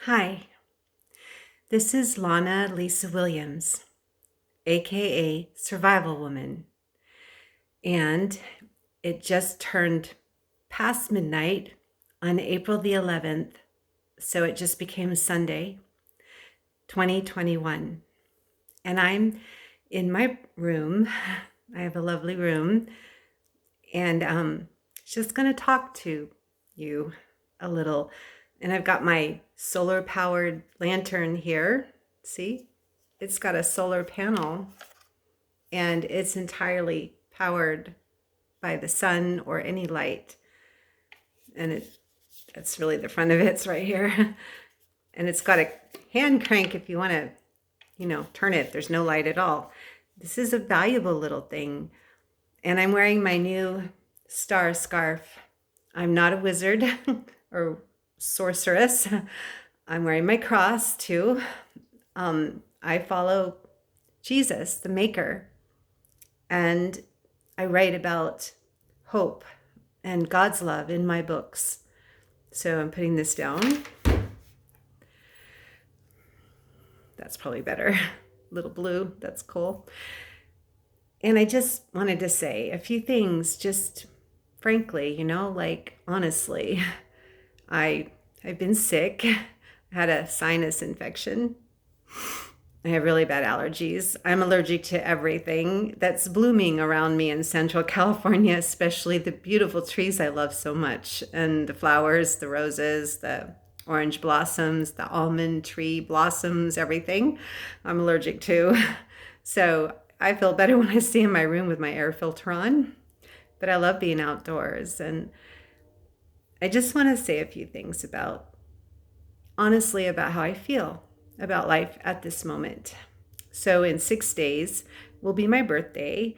Hi, this is Lana Lisa Williams, aka Survival Woman, and it just turned past midnight on April the 11th, so it just became Sunday, 2021. And I'm in my room. I have a lovely room, and just going to talk to you a little. And I've got my solar powered lantern here. See, it's got a solar panel and it's entirely powered by the sun or any light. And that's really the front of it. It's right here. And it's got a hand crank if you want to, turn it. There's no light at all. This is a valuable little thing. And I'm wearing my new star scarf. I'm not a wizard or sorceress. I'm wearing my cross too. I follow Jesus, the maker, and I write about hope and God's love in my books. So I'm putting this down. That's probably better. Little blue, that's cool. And I just wanted to say a few things, just frankly, honestly. I've been sick. I had a sinus infection. I have really bad allergies. I'm allergic to everything that's blooming around me in Central California, especially the beautiful trees I love so much, and the flowers, the roses, the orange blossoms, the almond tree blossoms, everything I'm allergic to. So I feel better when I stay in my room with my air filter on, but I love being outdoors. And I just want to say a few things honestly, about how I feel about life at this moment. So in 6 days will be my birthday,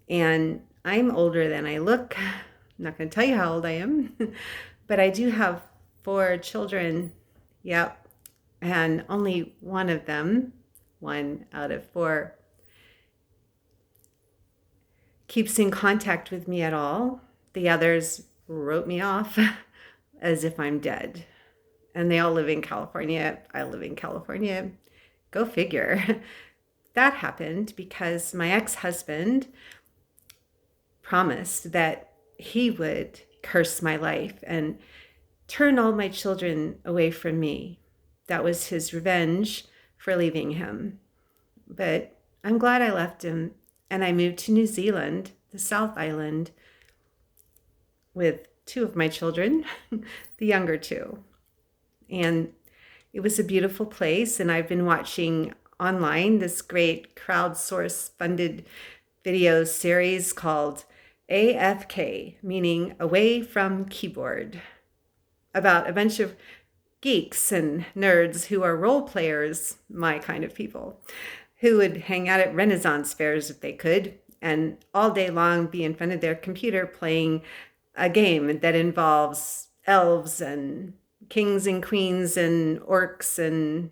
and I'm older than I look. I'm not going to tell you how old I am, but I do have 4 children. Yep. And only one of them, 1 out of 4, keeps in contact with me at all. The others wrote me off as if I'm dead. And they all live in California. I live in California. Go figure. That happened because my ex-husband promised that he would curse my life and turn all my children away from me. That was his revenge for leaving him. But I'm glad I left him, and I moved to New Zealand, the South Island, with 2 of my children, the younger 2. And it was a beautiful place. And I've been watching online this great crowdsource funded video series called AFK, meaning Away from Keyboard, about a bunch of geeks and nerds who are role players, my kind of people, who would hang out at Renaissance fairs if they could, and all day long be in front of their computer playing a game that involves elves and kings and queens and orcs and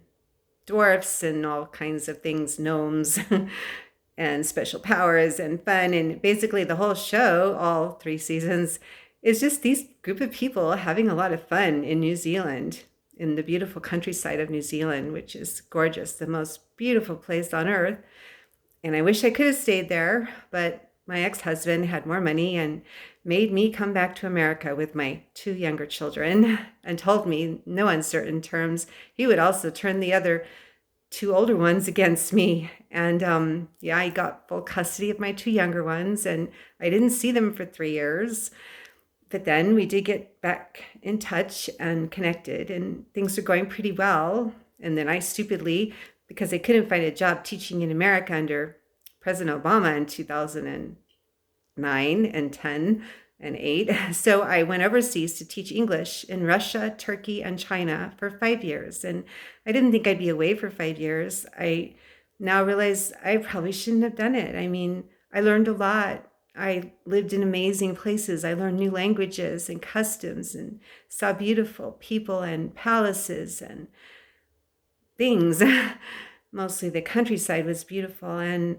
dwarfs and all kinds of things, gnomes and special powers and fun. And basically the whole show, all 3 seasons, is just these group of people having a lot of fun in New Zealand, in the beautiful countryside of New Zealand, which is gorgeous, the most beautiful place on earth. And I wish I could have stayed there, but my ex-husband had more money and made me come back to America with my 2 younger children, and told me, no uncertain terms, he would also turn the other 2 older ones against me. And I got full custody of my 2 younger ones, and I didn't see them for 3 years. But then we did get back in touch and connected, and things were going pretty well. And then I stupidly, because I couldn't find a job teaching in America under President Obama in 2009 and 10 and 8. So I went overseas to teach English in Russia, Turkey, and China for 5 years. And I didn't think I'd be away for 5 years. I now realize I probably shouldn't have done it. I mean, I learned a lot. I lived in amazing places. I learned new languages and customs and saw beautiful people and palaces and things. Mostly the countryside was beautiful.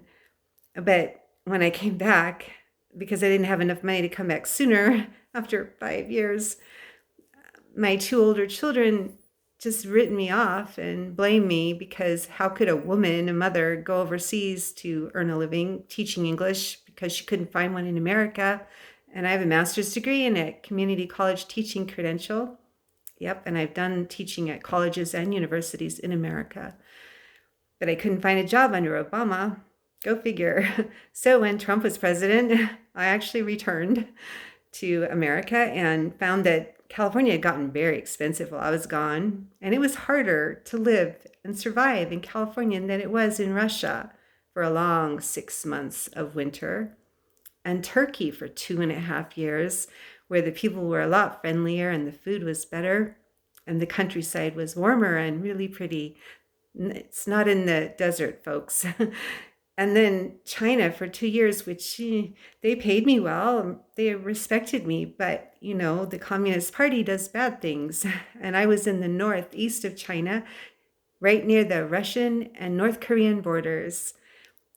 But when I came back, because I didn't have enough money to come back sooner, after 5 years, my 2 older children just written me off and blamed me because how could a woman, a mother, go overseas to earn a living teaching English because she couldn't find one in America? And I have a master's degree and a community college teaching credential. Yep, and I've done teaching at colleges and universities in America. But I couldn't find a job under Obama. Go figure. So when Trump was president, I actually returned to America and found that California had gotten very expensive while I was gone. And it was harder to live and survive in California than it was in Russia for a long 6 months of winter, and Turkey for 2.5 years, where the people were a lot friendlier and the food was better and the countryside was warmer and really pretty. It's not in the desert, folks. And then China for 2 years, which they paid me well. They respected me. But, the Communist Party does bad things. And I was in the northeast of China, right near the Russian and North Korean borders.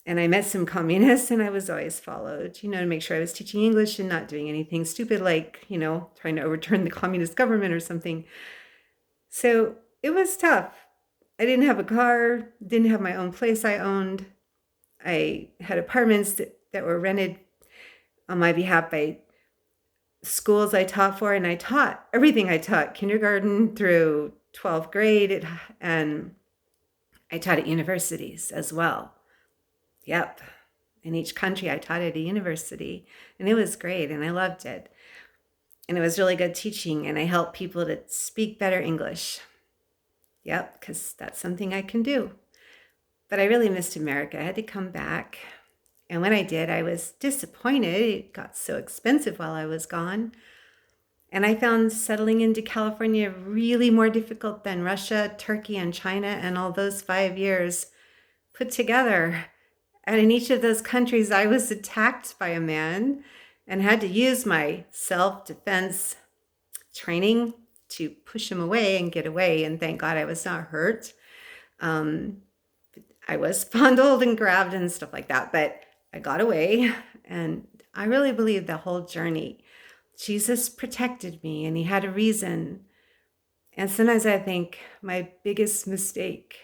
And I met some communists and I was always followed, to make sure I was teaching English and not doing anything stupid like, trying to overturn the communist government or something. So it was tough. I didn't have a car, didn't have my own place I owned. I had apartments that were rented on my behalf by schools I taught for, and I taught everything I taught, kindergarten through 12th grade, and I taught at universities as well. Yep. In each country, I taught at a university, and it was great, and I loved it. And it was really good teaching, and I helped people to speak better English. Yep, because that's something I can do. But I really missed America. I had to come back. And when I did, I was disappointed. It got so expensive while I was gone. And I found settling into California really more difficult than Russia, Turkey, and China, and all those 5 years put together. And in each of those countries, I was attacked by a man and had to use my self-defense training to push him away and get away. And thank God I was not hurt. I was fondled and grabbed and stuff like that, but I got away. And I really believe the whole journey, Jesus protected me and he had a reason. And sometimes I think my biggest mistake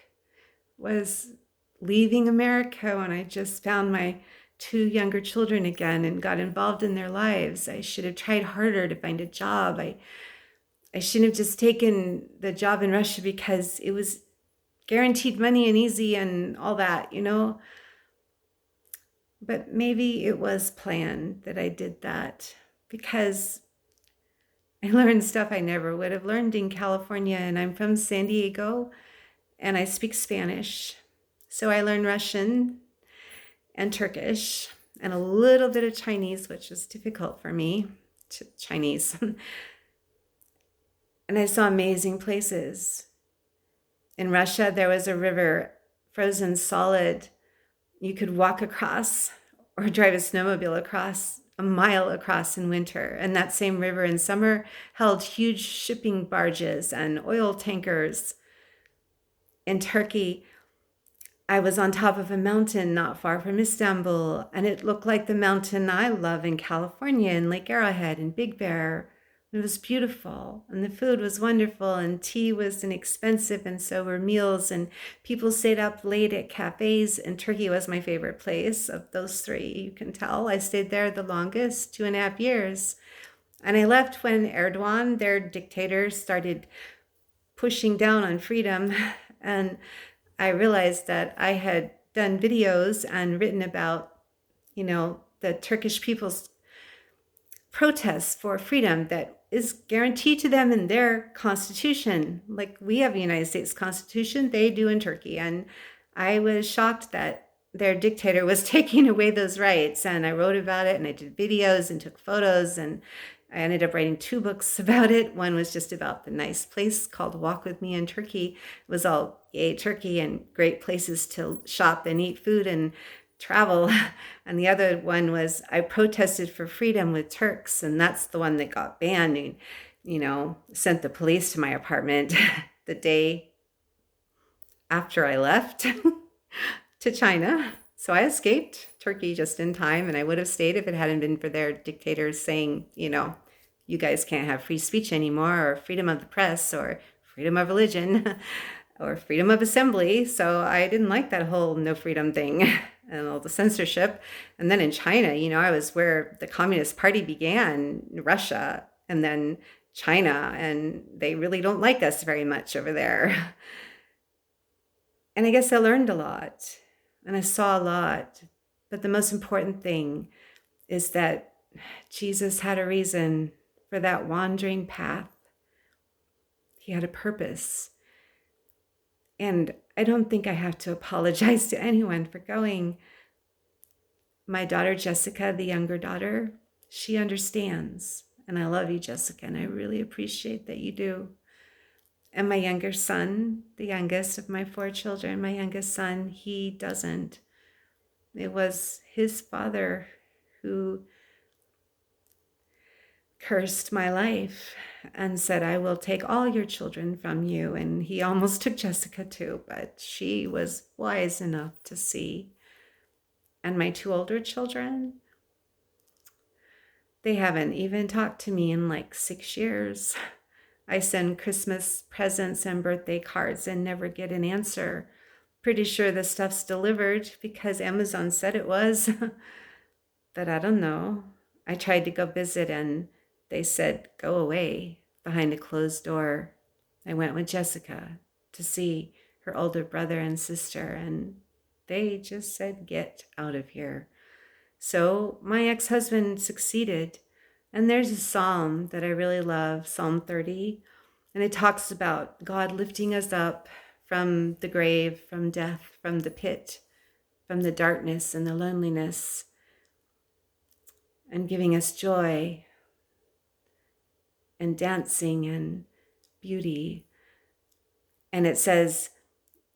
was leaving America when I just found my 2 younger children again and got involved in their lives. I should have tried harder to find a job. I shouldn't have just taken the job in Russia because it was guaranteed money and easy and all that, But maybe it was planned that I did that because I learned stuff I never would have learned in California. And I'm from San Diego and I speak Spanish. So I learned Russian and Turkish and a little bit of Chinese, which was difficult for me, Chinese. And I saw amazing places. In Russia, there was a river, frozen solid. You could walk across or drive a snowmobile across, a mile across in winter. And that same river in summer held huge shipping barges and oil tankers. In Turkey, I was on top of a mountain not far from Istanbul, and it looked like the mountain I love in California, in Lake Arrowhead and Big Bear. It was beautiful, and the food was wonderful, and tea was inexpensive, and so were meals, and people stayed up late at cafes, and Turkey was my favorite place of those 3. You can tell I stayed there the longest, 2.5 years. And I left when Erdogan, their dictator, started pushing down on freedom, and I realized that I had done videos and written about, the Turkish people's protests for freedom that is guaranteed to them in their constitution. Like we have a United States Constitution, they do in Turkey. And I was shocked that their dictator was taking away those rights. And I wrote about it and I did videos and took photos, and I ended up writing 2 books about it. One was just about the nice place called Walk With Me in Turkey. It was all yay Turkey and great places to shop and eat food and travel. And the other one was I protested for freedom with Turks, and that's the one that got banned and, sent the police to my apartment the day after I left to China. So I escaped Turkey just in time, and I would have stayed if it hadn't been for their dictators saying, you guys can't have free speech anymore, or freedom of the press, or freedom of religion or freedom of assembly. So I didn't like that whole no freedom thing and all the censorship. And then in China, I was where the Communist Party began, Russia, and then China, and they really don't like us very much over there. And I guess I learned a lot and I saw a lot. But the most important thing is that Jesus had a reason for that wandering path. He had a purpose. And I don't think I have to apologize to anyone for going. My daughter, Jessica, the younger daughter, she understands. And I love you, Jessica, and I really appreciate that you do. And my younger son, the youngest of my 4 children, my youngest son, he doesn't. It was his father who cursed my life and said, I will take all your children from you. And he almost took Jessica too, but she was wise enough to see. And my 2 older children, they haven't even talked to me in like 6 years. I send Christmas presents and birthday cards and never get an answer. Pretty sure the stuff's delivered because Amazon said it was, but I don't know. I tried to go visit and they said, go away behind a closed door. I went with Jessica to see her older brother and sister, and they just said, get out of here. So my ex-husband succeeded. And there's a psalm that I really love, Psalm 30. And it talks about God lifting us up from the grave, from death, from the pit, from the darkness and the loneliness, and giving us joy and dancing and beauty. And it says,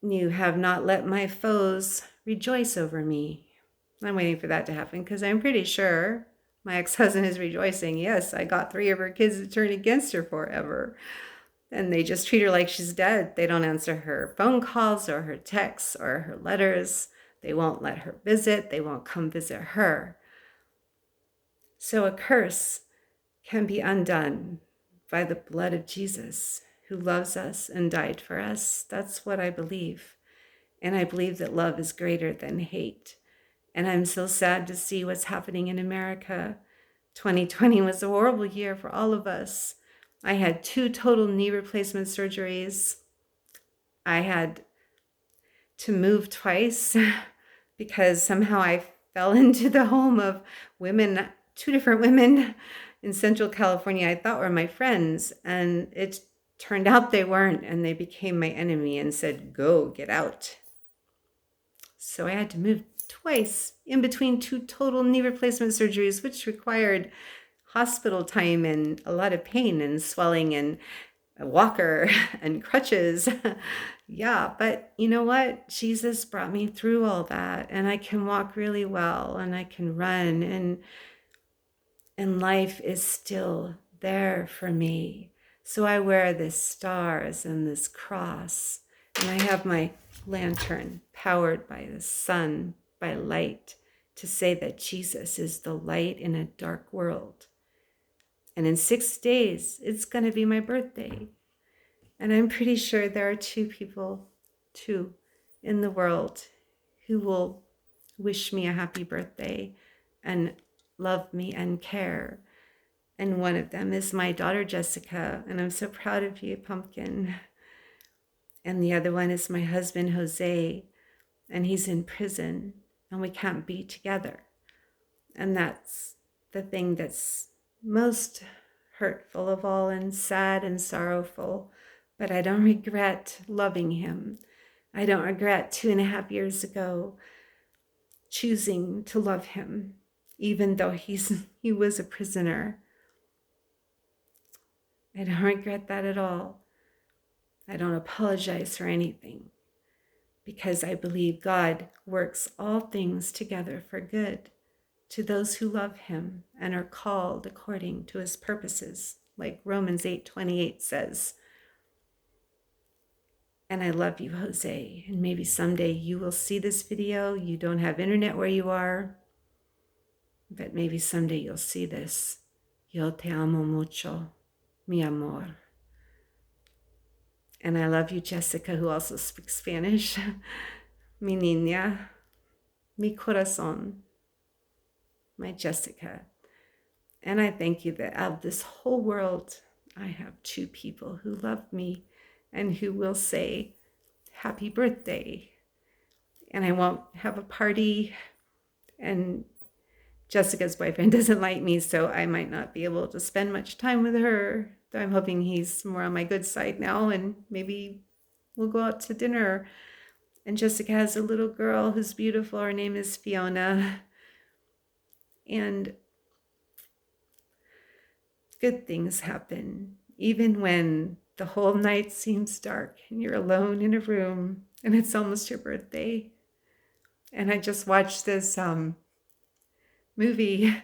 you have not let my foes rejoice over me. I'm waiting for that to happen because I'm pretty sure my ex-husband is rejoicing. Yes, I got 3 of her kids to turn against her forever. And they just treat her like she's dead. They don't answer her phone calls or her texts or her letters. They won't let her visit. They won't come visit her. So a curse can be undone by the blood of Jesus, who loves us and died for us. That's what I believe. And I believe that love is greater than hate. And I'm so sad to see what's happening in America. 2020 was a horrible year for all of us. I had 2 total knee replacement surgeries. I had to move twice because somehow I fell into the home of women, 2 different women in Central California I thought were my friends. And it turned out they weren't, and they became my enemy and said, go, get out. So I had to move twice in between 2 total knee replacement surgeries, which required hospital time and a lot of pain and swelling and a walker and crutches. Yeah, but you know what? Jesus brought me through all that, and I can walk really well, and I can run, and life is still there for me. So I wear this stars and this cross, and I have my lantern powered by the sun, by light, to say that Jesus is the light in a dark world. And in 6 days, it's going to be my birthday. And I'm pretty sure there are 2 people, 2 in the world who will wish me a happy birthday and love me and care. And one of them is my daughter, Jessica. And I'm so proud of you, Pumpkin. And the other one is my husband, Jose. And he's in prison and we can't be together. And that's the thing that's most hurtful of all and sad and sorrowful. But I don't regret loving him. I don't regret 2.5 years ago choosing to love him, even though he was a prisoner. I don't regret that at all. I don't apologize for anything because I believe God works all things together for good to those who love him and are called according to his purposes, like Romans 8:28 says. And I love you, Jose. And maybe someday you will see this video. You don't have internet where you are, but maybe someday you'll see this. Yo te amo mucho, mi amor. And I love you, Jessica, who also speaks Spanish. Mi niña, mi corazón, my Jessica. And I thank you that out of this whole world, I have two people who love me and who will say, happy birthday. And I won't have a party. And Jessica's boyfriend doesn't like me, so I might not be able to spend much time with her. Though I'm hoping he's more on my good side now, and maybe we'll go out to dinner. And Jessica has a little girl who's beautiful. Her name is Fiona. And good things happen, even when the whole night seems dark and you're alone in a room and it's almost your birthday. And I just watched this movie.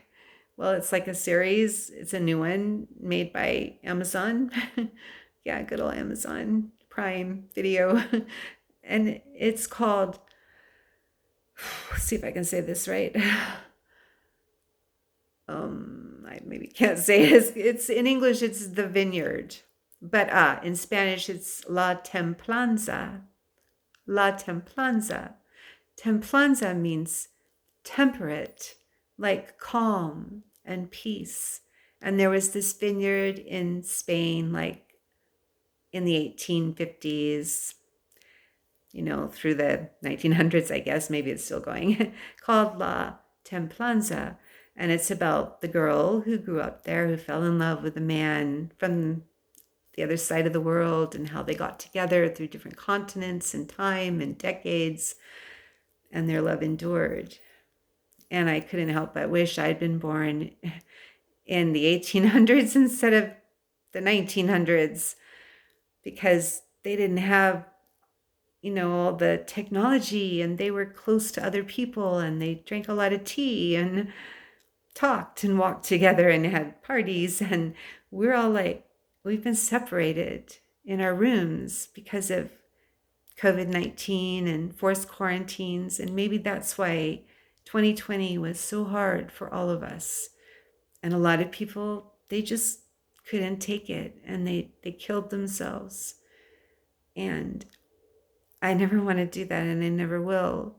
Well, it's like a series. It's a new one made by Amazon. Yeah, good old Amazon Prime Video. And it's called, let's see if I can say this right. I maybe can't say it. It's in English, it's The Vineyard. But in Spanish, it's La Templanza. La Templanza. Templanza means temperate, like calm and peace. And there was this vineyard in Spain, like in the 1850s, through the 1900s, I guess, maybe it's still going, called La Templanza. And it's about the girl who grew up there, who fell in love with a man from the other side of the world, and how they got together through different continents and time and decades, and their love endured. And I couldn't help but wish I'd been born in the 1800s instead of the 1900s, because they didn't have, all the technology, and they were close to other people, and they drank a lot of tea and talked and walked together and had parties. And we're all like, we've been separated in our rooms because of COVID-19 and forced quarantines. And maybe that's why 2020 was so hard for all of us. And a lot of people, they just couldn't take it, and they killed themselves. And I never want to do that, and I never will.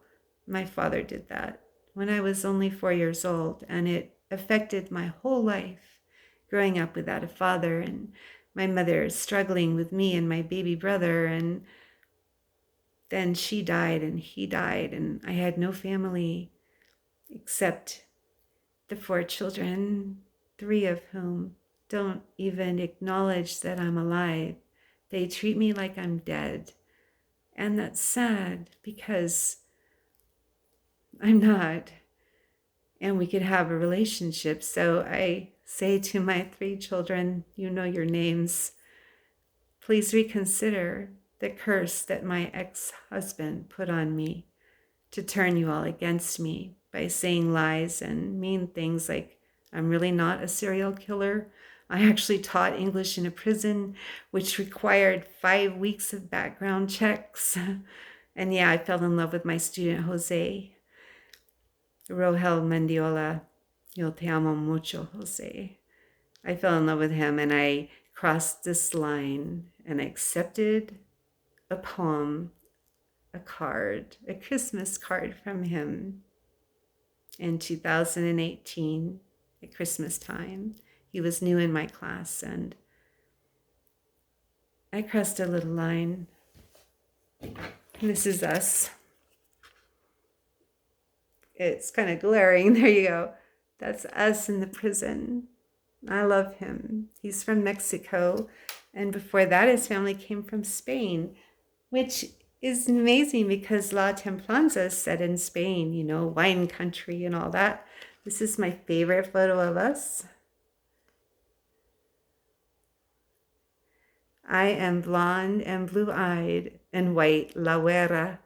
My father did that when I was only 4 years old, and it affected my whole life, growing up without a father, and my mother struggling with me and my baby brother. And then she died and he died, and I had no family except the 4 children, 3 of whom don't even acknowledge that I'm alive. They treat me like I'm dead. And that's sad, because I'm not. And we could have a relationship. So I say to my 3 children, you know your names, please reconsider the curse that my ex-husband put on me to turn you all against me by saying lies and mean things like I'm really not a serial killer. I actually taught English in a prison, which required 5 weeks of background checks. And yeah, I fell in love with my student, Jose. Rogel Mendiola, yo te amo mucho, Jose. I fell in love with him, and I crossed this line and accepted a poem, a card, a Christmas card from him in 2018 at Christmas time. He was new in my class, and I crossed a little line. This is us. It's kind of glaring. There you go. That's us in the prison. I love him. He's from Mexico. And before that, his family came from Spain, which is amazing because La Templanza is set in Spain, wine country and all that. This is my favorite photo of us. I am blonde and blue-eyed and white, la güera.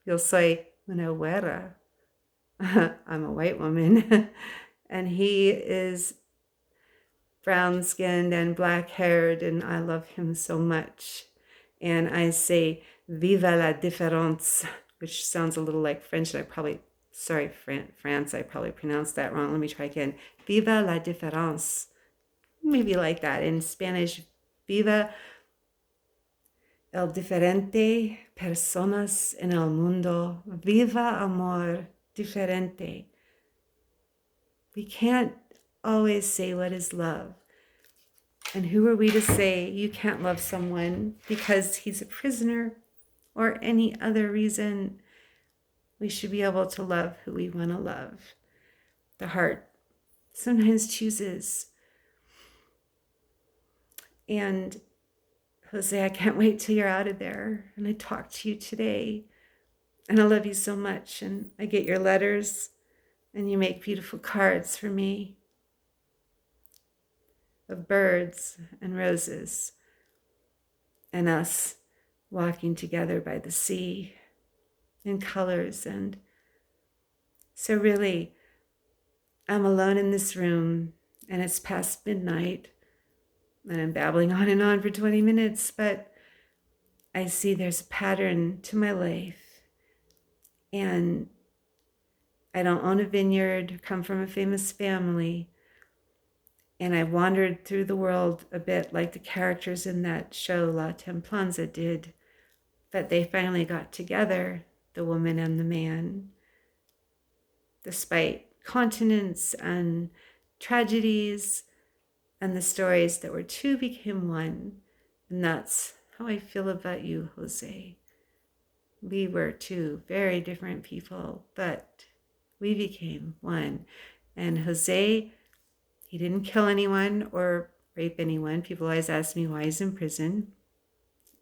Yo soy una güera. I'm a white woman. And he is brown-skinned and black-haired, and I love him so much. And I say, viva la différence, which sounds a little like French. France, I probably pronounced that wrong. Let me try again. Viva la différence. Maybe like that. In Spanish, viva El diferente, personas en el mundo, viva amor diferente. We can't always say what is love. And who are we to say you can't love someone because he's a prisoner or any other reason? We should be able to love who we want to love. The heart sometimes chooses. And Jose, I can't wait till you're out of there and I talk to you today. And I love you so much. And I get your letters and you make beautiful cards for me of birds and roses and us walking together by the sea in colors. And so really, I'm alone in this room and it's past midnight and I'm babbling on and on for 20 minutes, but I see there's a pattern to my life. And I don't own a vineyard, come from a famous family. And I wandered through the world a bit like the characters in that show La Templanza did. But they finally got together, the woman and the man, despite continents and tragedies and the stories that were two became one. And that's how I feel about you, Jose. We were two very different people, but we became one. And Jose, he didn't kill anyone or rape anyone. People always ask me why he's in prison.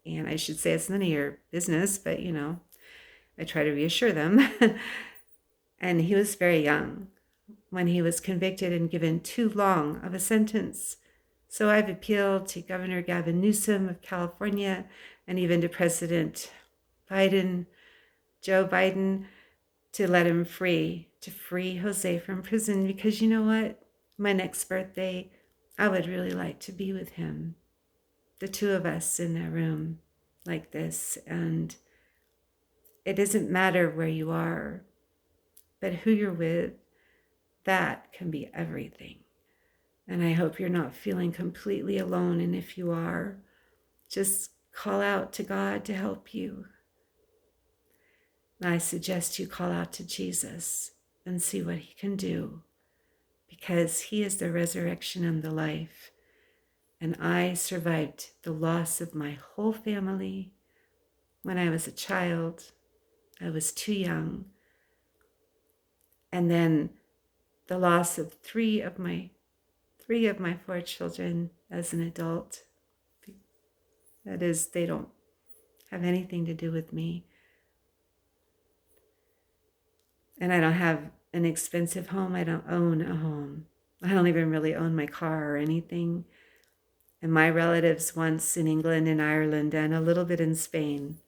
And I should say it's none of your business, but I try to reassure them. And he was very young when he was convicted and given too long of a sentence. So I've appealed to Governor Gavin Newsom of California and even to President Biden, Joe Biden, to let him free, to free Jose from prison. Because you know what? My next birthday, I would really like to be with him. The two of us in a room like this. And it doesn't matter where you are, but who you're with, that can be everything. And I hope you're not feeling completely alone. And if you are, just call out to God to help you. And I suggest you call out to Jesus and see what he can do, because he is the resurrection and the life. And I survived the loss of my whole family when I was a child. I was too young. And then the loss of three of my 4 children as an adult. That is, they don't have anything to do with me. And I don't have an expensive home. I don't own a home. I don't even really own my car or anything. And my relatives once in England and Ireland and a little bit in Spain.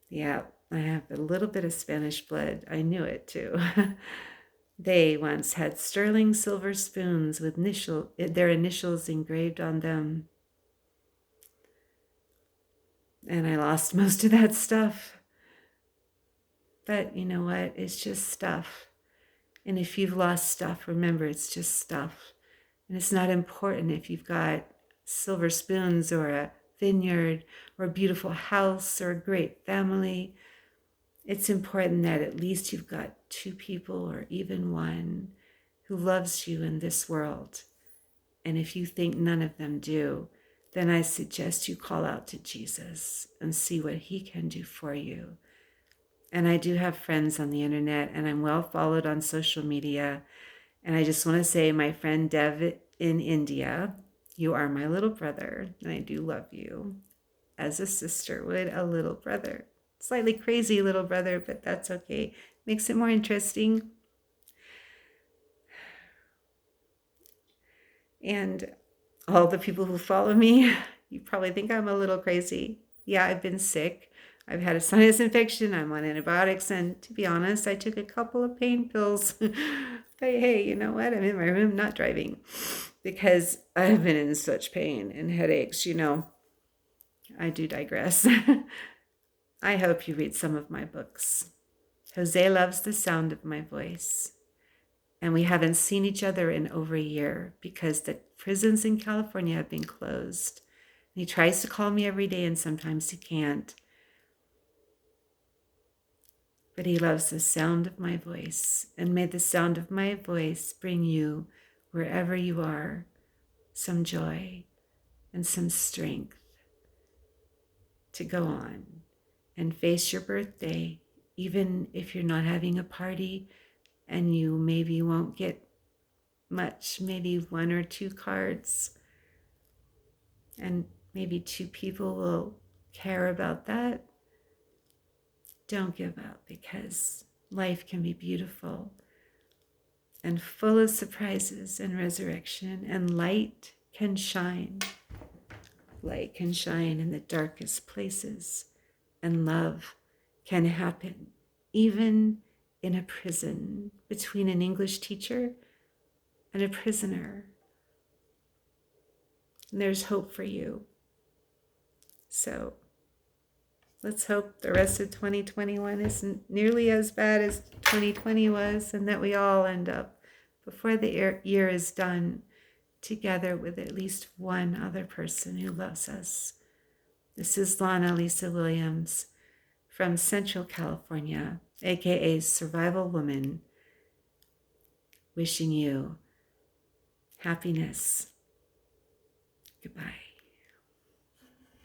Yeah, I have a little bit of Spanish blood. I knew it too. They once had sterling silver spoons with their initials engraved on them. And I lost most of that stuff. But you know what? It's just stuff. And if you've lost stuff, remember, it's just stuff. And it's not important if you've got silver spoons or a vineyard or a beautiful house or a great family. It's important that at least you've got 2 people or even 1 who loves you in this world. And if you think none of them do, then I suggest you call out to Jesus and see what he can do for you. And I do have friends on the internet, and I'm well followed on social media. And I just want to say, my friend Dev in India, you are my little brother, and I do love you as a sister would a little brother. Slightly crazy little brother, but that's okay. Makes it more interesting. And all the people who follow me, you probably think I'm a little crazy. Yeah, I've been sick. I've had a sinus infection. I'm on antibiotics. And to be honest, I took a couple of pain pills. But hey, you know what? I'm in my room not driving because I've been in such pain and headaches. I do digress. I hope you read some of my books. Jose loves the sound of my voice. And we haven't seen each other in over a year because the prisons in California have been closed. He tries to call me every day, and sometimes he can't. But he loves the sound of my voice. And may the sound of my voice bring you, wherever you are, some joy and some strength to go on and face your birthday, even if you're not having a party and you maybe won't get much, maybe 1 or 2 cards, and maybe 2 people will care about that. Don't give up, because life can be beautiful and full of surprises and resurrection, and light can shine. Light can shine in the darkest places, and love can happen even in a prison, between an English teacher and a prisoner. And there's hope for you. So let's hope the rest of 2021 isn't nearly as bad as 2020 was, and that we all end up, before the year is done, together with at least one other person who loves us. This is Lana Lisa Williams from Central California, aka Survival Woman, wishing you happiness. Goodbye.